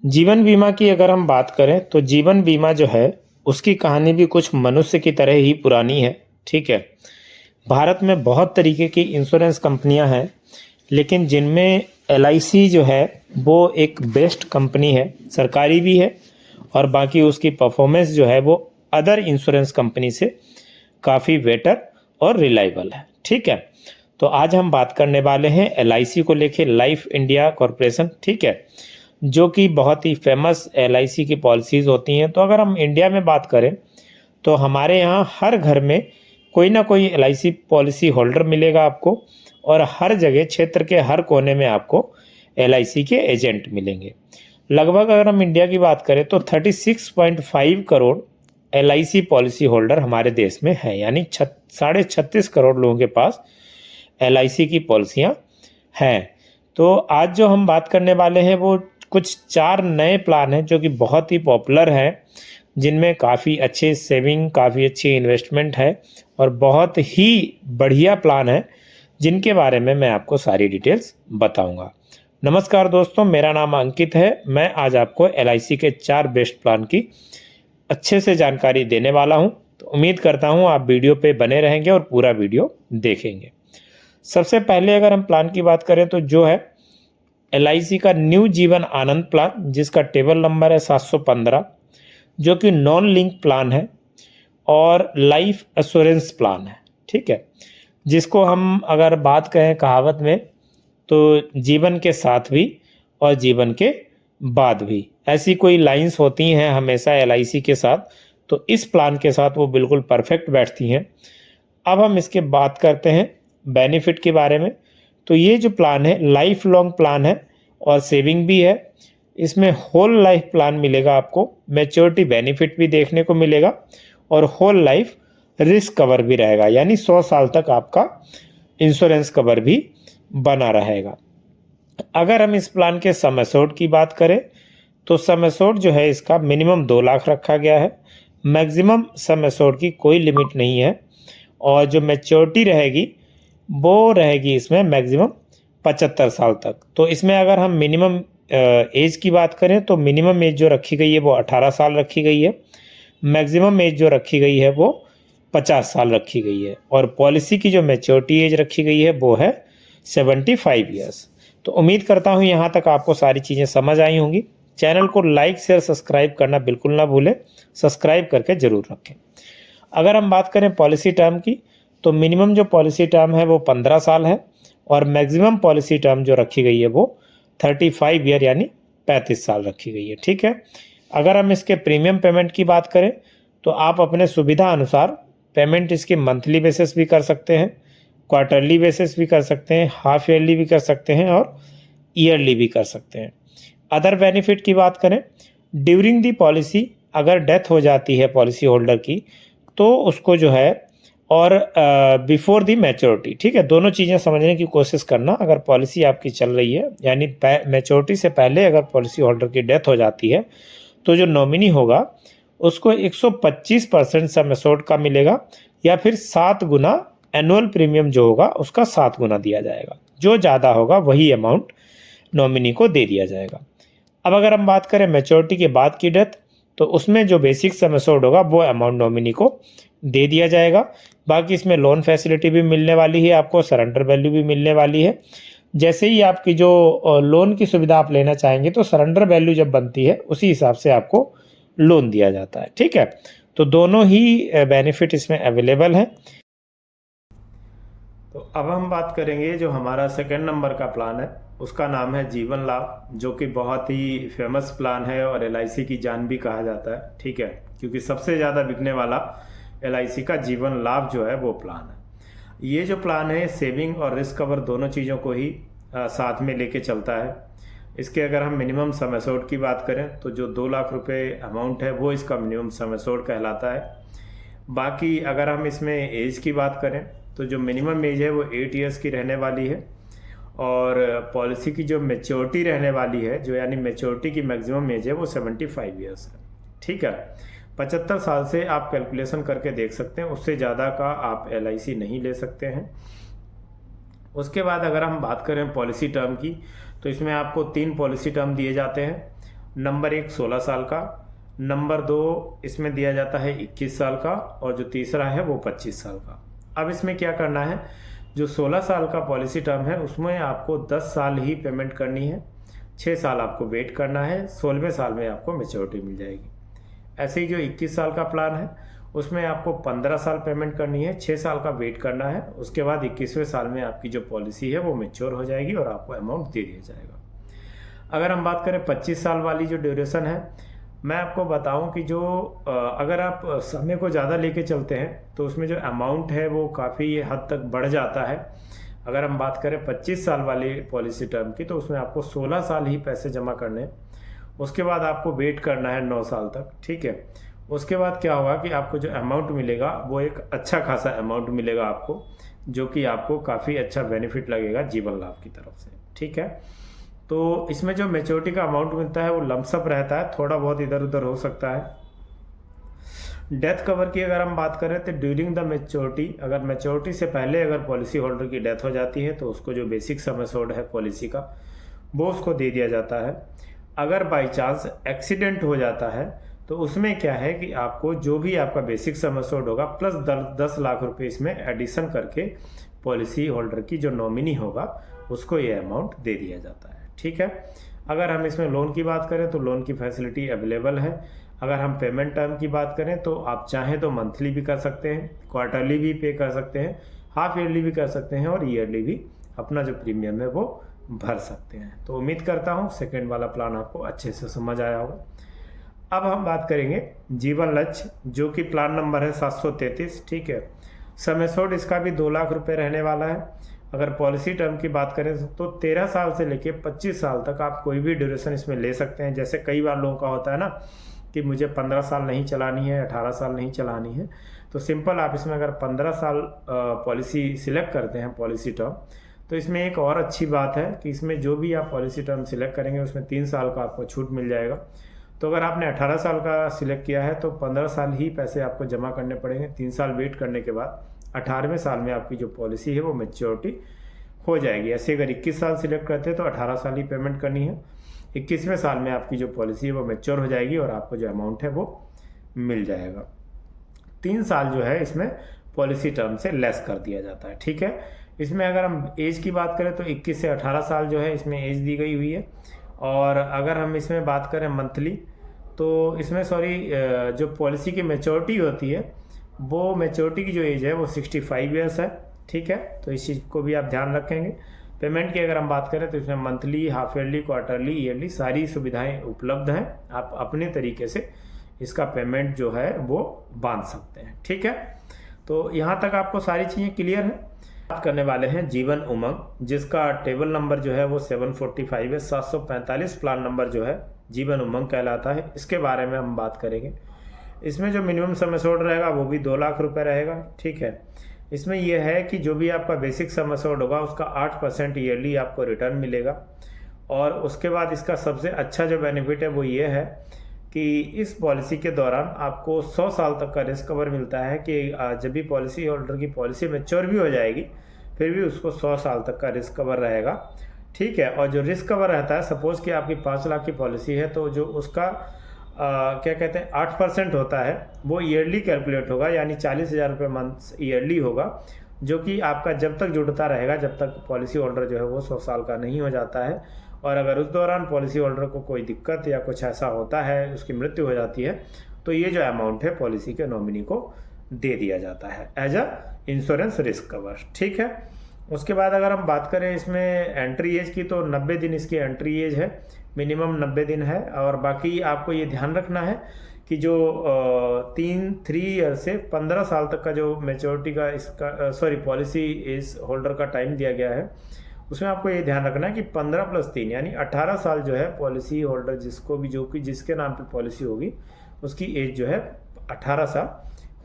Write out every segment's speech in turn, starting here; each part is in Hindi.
जीवन बीमा की अगर हम बात करें तो जीवन बीमा जो है उसकी कहानी भी कुछ मनुष्य की तरह ही पुरानी है। ठीक है। भारत में बहुत तरीके की इंश्योरेंस कंपनियां हैं, लेकिन जिनमें एलआईसी जो है वो एक बेस्ट कंपनी है, सरकारी भी है और बाकी उसकी परफॉर्मेंस जो है वो अदर इंश्योरेंस कंपनी से काफ़ी बेटर और रिलायबल है। ठीक है। तो आज हम बात करने वाले हैं एलआईसी को लेके, लाइफ इंडिया कॉरपोरेशन। ठीक है। जो कि बहुत ही फेमस एलआईसी की पॉलिसीज़ होती हैं। तो अगर हम इंडिया में बात करें तो हमारे यहाँ हर घर में कोई ना कोई एलआईसी पॉलिसी होल्डर मिलेगा आपको, और हर जगह क्षेत्र के हर कोने में आपको एलआईसी के एजेंट मिलेंगे। लगभग अगर हम इंडिया की बात करें तो 36.5 करोड़ एलआईसी पॉलिसी होल्डर हमारे देश में है, यानी 36.5 करोड़ लोगों के पास एलआईसी की पॉलिसियाँ हैं। तो आज जो हम बात करने वाले हैं वो कुछ 4 नए प्लान हैं जो कि बहुत ही पॉपुलर हैं, जिनमें काफ़ी अच्छे सेविंग, काफ़ी अच्छी इन्वेस्टमेंट है और बहुत ही बढ़िया प्लान है, जिनके बारे में मैं आपको सारी डिटेल्स बताऊंगा। नमस्कार दोस्तों, मेरा नाम अंकित है। मैं आज आपको एलआईसी के 4 बेस्ट प्लान की अच्छे से जानकारी देने वाला हूं। तो उम्मीद करता हूं आप वीडियो पे बने रहेंगे और पूरा वीडियो देखेंगे। सबसे पहले अगर हम प्लान की बात करें तो जो है एलआईसी का न्यू जीवन आनंद प्लान, जिसका टेबल नंबर है 715, जो कि नॉन लिंक प्लान है और लाइफ एश्योरेंस प्लान है। ठीक है। जिसको हम अगर बात कहें कहावत में तो जीवन के साथ भी और जीवन के बाद भी, ऐसी कोई लाइंस होती हैं हमेशा एलआईसी के साथ, तो इस प्लान के साथ वो बिल्कुल परफेक्ट बैठती हैं। अब हम इसके बात करते हैं बेनिफिट के बारे में। तो ये जो प्लान है लाइफ लॉन्ग प्लान है और सेविंग भी है। इसमें होल लाइफ प्लान मिलेगा आपको, मैच्योरिटी बेनिफिट भी देखने को मिलेगा और होल लाइफ रिस्क कवर भी रहेगा, यानी 100 साल तक आपका इंश्योरेंस कवर भी बना रहेगा। अगर हम इस प्लान के सम एश्योर्ड की बात करें तो सम एश्योर्ड जो है इसका मिनिमम 2 लाख रखा गया है। मैक्सिमम सम एश्योर्ड की कोई लिमिट नहीं है और जो मैच्योरिटी रहेगी वो रहेगी इसमें मैक्सिमम 75 साल तक। तो इसमें अगर हम मिनिमम एज की बात करें तो मिनिमम एज जो रखी गई है वो 18 साल रखी गई है। मैक्सिमम एज जो रखी गई है वो 50 साल रखी गई है और पॉलिसी की जो मैच्योरिटी एज रखी गई है वो है 75 ईयर्स। तो उम्मीद करता हूँ यहाँ तक आपको सारी चीज़ें समझ आई होंगी। चैनल को लाइक शेयर सब्सक्राइब करना बिल्कुल ना भूलें, सब्सक्राइब करके ज़रूर रखें। अगर हम बात करें पॉलिसी टर्म की तो मिनिमम जो पॉलिसी टर्म है वो 15 साल है और मैक्सिमम पॉलिसी टर्म जो रखी गई है वो 35 ईयर यानी 35 साल रखी गई है। ठीक है। अगर हम इसके प्रीमियम पेमेंट की बात करें तो आप अपने सुविधा अनुसार पेमेंट इसके मंथली बेसिस भी कर सकते हैं, क्वार्टरली बेसिस भी कर सकते हैं, हाफ ईयरली भी कर सकते हैं और ईयरली भी कर सकते हैं। अदर बेनिफिट की बात करें, ड्यूरिंग दी पॉलिसी अगर डेथ हो जाती है पॉलिसी होल्डर की तो उसको जो है, और बिफोर दी मैच्योरिटी, ठीक है, दोनों चीज़ें समझने की कोशिश करना। अगर पॉलिसी आपकी चल रही है यानी मैच्योरिटी से पहले अगर पॉलिसी होल्डर की डेथ हो जाती है तो जो नॉमिनी होगा उसको 125% सम एश्योर्ड का मिलेगा या फिर 7 गुना एनुअल प्रीमियम जो होगा उसका 7 गुना दिया जाएगा। जो ज़्यादा होगा वही अमाउंट नॉमिनी को दे दिया जाएगा। अब अगर हम बात करें मैच्योरिटी के बाद की डेथ तो उसमें जो बेसिक सम एश्योर्ड होगा वो अमाउंट नॉमिनी को दे दिया जाएगा। बाकी इसमें लोन फैसिलिटी भी मिलने वाली है, आपको सरेंडर वैल्यू भी मिलने वाली है। जैसे ही आपकी जो लोन की सुविधा आप लेना चाहेंगे तो सरेंडर वैल्यू जब बनती है उसी हिसाब से आपको लोन दिया जाता है। ठीक है। तो दोनों ही बेनिफिट इसमें अवेलेबल हैं। तो अब हम बात करेंगे जो हमारा सेकंड नंबर का प्लान है, उसका नाम है जीवन लाभ, जो कि बहुत ही फेमस प्लान है और एलआईसी की जान भी कहा जाता है। ठीक है। क्योंकि सबसे ज़्यादा बिकने वाला एलआईसी का जीवन लाभ जो है वो प्लान है। ये जो प्लान है सेविंग और रिस्क कवर दोनों चीज़ों को ही साथ में लेके चलता है। इसके अगर हम मिनिमम सम एश्योर्ड की बात करें तो जो 2 लाख रुपए अमाउंट है वो इसका मिनिमम सम एश्योर्ड कहलाता है। बाकी अगर हम इसमें एज की बात करें तो जो मिनिमम एज है वो 8 इयर्स की रहने वाली है और पॉलिसी की जो मैच्योरिटी रहने वाली है, जो यानी मैच्योरिटी की मैक्सिमम एज है वो 75 इयर्स है। ठीक है। 75 साल से आप कैलकुलेशन करके देख सकते हैं, उससे ज़्यादा का आप एलआईसी नहीं ले सकते हैं। उसके बाद अगर हम बात करें पॉलिसी टर्म की तो इसमें आपको 3 पॉलिसी टर्म दिए जाते हैं। नंबर 1 16 साल का, नंबर 2 इसमें दिया जाता है 21 साल का, और जो तीसरा है वो 25 साल का। अब इसमें क्या करना है, जो 16 साल का पॉलिसी टर्म है उसमें आपको 10 साल ही पेमेंट करनी है, 6 साल आपको वेट करना है, 16वें साल में आपको मैच्योरिटी मिल जाएगी। ऐसे ही जो 21 साल का प्लान है उसमें आपको 15 साल पेमेंट करनी है, 6 साल का वेट करना है, उसके बाद 21वें साल में आपकी जो पॉलिसी है वो मैच्योर हो जाएगी और आपको अमाउंट दे दिया जाएगा। अगर हम बात करें 25 साल वाली जो ड्यूरेशन है, मैं आपको बताऊं कि जो अगर आप समय को ज़्यादा लेके चलते हैं तो उसमें जो अमाउंट है वो काफ़ी हद तक बढ़ जाता है। अगर हम बात करें 25 साल वाली पॉलिसी टर्म की, तो उसमें आपको 16 साल ही पैसे जमा करने हैं, उसके बाद आपको वेट करना है 9 साल तक, ठीक है। उसके बाद क्या होगा कि आपको जो अमाउंट मिलेगा वो एक अच्छा खासा अमाउंट मिलेगा आपको, जो कि आपको काफ़ी अच्छा बेनिफिट लगेगा जीवन लाभ की तरफ से, ठीक है। तो इसमें जो मैच्योरिटी का अमाउंट मिलता है वो लमसम रहता है, थोड़ा बहुत इधर उधर हो सकता है। डेथ कवर की अगर हम बात करें तो ड्यूरिंग द मैच्योरिटी, अगर मैच्योरिटी से पहले अगर पॉलिसी होल्डर की डेथ हो जाती है तो उसको जो बेसिक सम एश्योर्ड है पॉलिसी का वो उसको दे दिया जाता है। अगर बाई चांस एक्सीडेंट हो जाता है तो उसमें क्या है कि आपको जो भी आपका बेसिक सम एश्योर्ड होगा प्लस 10 लाख रुपए इसमें एडिशन करके पॉलिसी होल्डर की जो नॉमिनी होगा उसको ये अमाउंट दे दिया जाता है, ठीक है। अगर हम इसमें लोन की बात करें तो लोन की फैसिलिटी अवेलेबल है। अगर हम पेमेंट टर्म की बात करें तो आप चाहें तो मंथली भी कर सकते हैं, क्वार्टरली भी पे कर सकते हैं, हाफ ईयरली भी कर सकते हैं, और ईयरली भी अपना जो प्रीमियम है वो भर सकते हैं। तो उम्मीद करता हूँ सेकेंड वाला प्लान आपको अच्छे से समझ आया होगा। अब हम बात करेंगे जीवन लक्ष्य, जो कि प्लान नंबर है 733, ठीक है। सम एश्योर्ड इसका भी 2 लाख रुपए रहने वाला है। अगर पॉलिसी टर्म की बात करें तो 13 साल से लेके 25 साल तक आप कोई भी ड्यूरेशन इसमें ले सकते हैं। जैसे कई बार लोगों का होता है ना कि मुझे 15 साल नहीं चलानी है, 18 साल नहीं चलानी है, तो सिंपल आप इसमें अगर 15 साल पॉलिसी सिलेक्ट करते हैं पॉलिसी टर्म, तो इसमें एक और अच्छी बात है कि इसमें जो भी आप पॉलिसी टर्म सिलेक्ट करेंगे उसमें 3 साल का आपको छूट मिल जाएगा। तो अगर आपने 18 साल का सिलेक्ट किया है तो 15 साल ही पैसे आपको जमा करने पड़ेंगे, 3 साल वेट करने के बाद 18वें साल में आपकी जो पॉलिसी है वो मैच्योरिटी हो जाएगी। ऐसे अगर 21 साल सिलेक्ट करते हैं तो 18 साल ही पेमेंट करनी है, 21वें साल में आपकी जो पॉलिसी है वो मैच्योर हो जाएगी और आपको जो अमाउंट है वो मिल जाएगा। 3 साल जो है इसमें पॉलिसी टर्म से लेस कर दिया जाता है, ठीक है। इसमें अगर हम एज की बात करें तो 21 से 18 साल जो है इसमें एज दी गई हुई है। और अगर हम इसमें बात करें मंथली, तो इसमें जो पॉलिसी की मैच्योरिटी होती है वो मैच्योरिटी की जो एज है वो 65 ईयर्स है, ठीक है। तो इस चीज़ को भी आप ध्यान रखेंगे। पेमेंट की अगर हम बात करें तो इसमें monthly, half yearly, quarterly, yearly सारी सुविधाएं उपलब्ध हैं। आप अपने तरीके से इसका पेमेंट जो है वो बांध सकते हैं, ठीक है। तो यहाँ तक आपको सारी चीज़ें क्लियर है। बात करने वाले हैं जीवन उमंग, जिसका टेबल नंबर जो है वो 745 है। 745 प्लान नंबर जो है जीवन उमंग कहलाता है। इसके बारे में हम बात करेंगे। इसमें जो मिनिमम सम एश्योर्ड रहेगा वो भी 2 लाख रुपए रहेगा, ठीक है। इसमें यह है कि जो भी आपका बेसिक सम एश्योर्ड होगा उसका 8% ईयरली आपको रिटर्न मिलेगा। और उसके बाद इसका सबसे अच्छा जो बेनिफिट है वो ये है कि इस पॉलिसी के दौरान आपको 100 साल तक का रिस्क कवर मिलता है कि जब भी पॉलिसी होल्डर की पॉलिसी मैच्योर भी हो जाएगी फिर भी उसको 100 साल तक का रिस्क कवर रहेगा, ठीक है। और जो रिस्क कवर रहता है, सपोज कि आपकी 5 लाख की पॉलिसी है तो जो उसका क्या कहते हैं 8% होता है वो ईयरली कैलकुलेट होगा, यानी 40,000 रुपये मंथ ईयरली होगा, जो कि आपका जब तक जुड़ता रहेगा जब तक पॉलिसी होल्डर जो है वो 100 साल का नहीं हो जाता है। और अगर उस दौरान पॉलिसी होल्डर को कोई दिक्कत या कुछ ऐसा होता है, उसकी मृत्यु हो जाती है, तो ये जो अमाउंट है पॉलिसी के नॉमिनी को दे दिया जाता है as a insurance risk cover, ठीक है। उसके बाद अगर हम बात करें इसमें एंट्री एज की, तो 90 दिन इसकी एंट्री एज है, मिनिमम 90 दिन है। और बाकी आपको ये ध्यान रखना है कि जो 3 ईयर से 15 साल तक का जो मैच्योरिटी का इसका पॉलिसी एज होल्डर का टाइम दिया गया है, उसमें आपको ये ध्यान रखना है कि 15 + 3 यानी 18 साल जो है पॉलिसी होल्डर जिसके नाम पे पॉलिसी होगी उसकी एज जो है 18 साल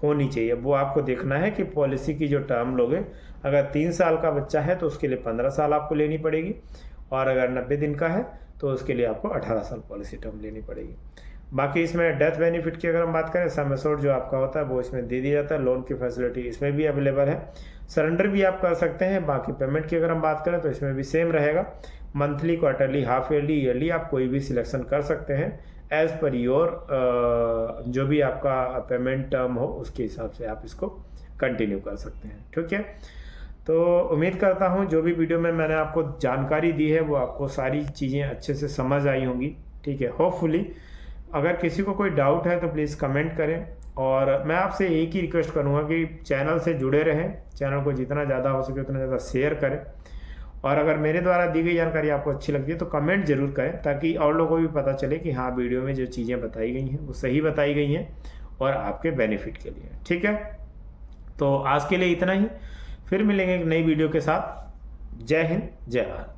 होनी चाहिए। वो आपको देखना है कि पॉलिसी की जो टर्म लोगे, अगर 3 साल का बच्चा है तो उसके लिए 15 साल आपको लेनी पड़ेगी, और अगर 90 दिन का है तो उसके लिए आपको 18 साल पॉलिसी टर्म लेनी पड़ेगी। बाकी इसमें डेथ बेनिफिट की अगर हम बात करें, सम एश्योर्ड जो आपका होता है वो इसमें दे दिया जाता है। लोन की फैसिलिटी इसमें भी अवेलेबल है, सरेंडर भी आप कर सकते हैं। बाकी पेमेंट की अगर हम बात करें तो इसमें भी सेम रहेगा, monthly, quarterly, half yearly, yearly आप कोई भी सिलेक्शन कर सकते हैं एज पर योर जो भी आपका पेमेंट टर्म हो उसके हिसाब से आप इसको कंटिन्यू कर सकते हैं। ठीक है, तो उम्मीद करता हूँ जो भी वीडियो में मैंने आपको जानकारी दी है वो आपको सारी चीज़ें अच्छे से समझ आई होंगी। ठीक है, होपफुली अगर किसी को कोई डाउट है तो प्लीज़ कमेंट करें, और मैं आपसे एक ही रिक्वेस्ट करूँगा कि चैनल से जुड़े रहें, चैनल को जितना ज़्यादा हो सके उतना ज़्यादा शेयर करें, और अगर मेरे द्वारा दी गई जानकारी आपको अच्छी लगती है तो कमेंट जरूर करें, ताकि और लोगों को भी पता चले कि हाँ वीडियो में जो चीज़ें बताई गई हैं वो सही बताई गई हैं और आपके बेनिफिट के लिए। ठीक है, तो आज के लिए इतना ही, फिर मिलेंगे एक नई वीडियो के साथ। जय हिंद, जय भारत।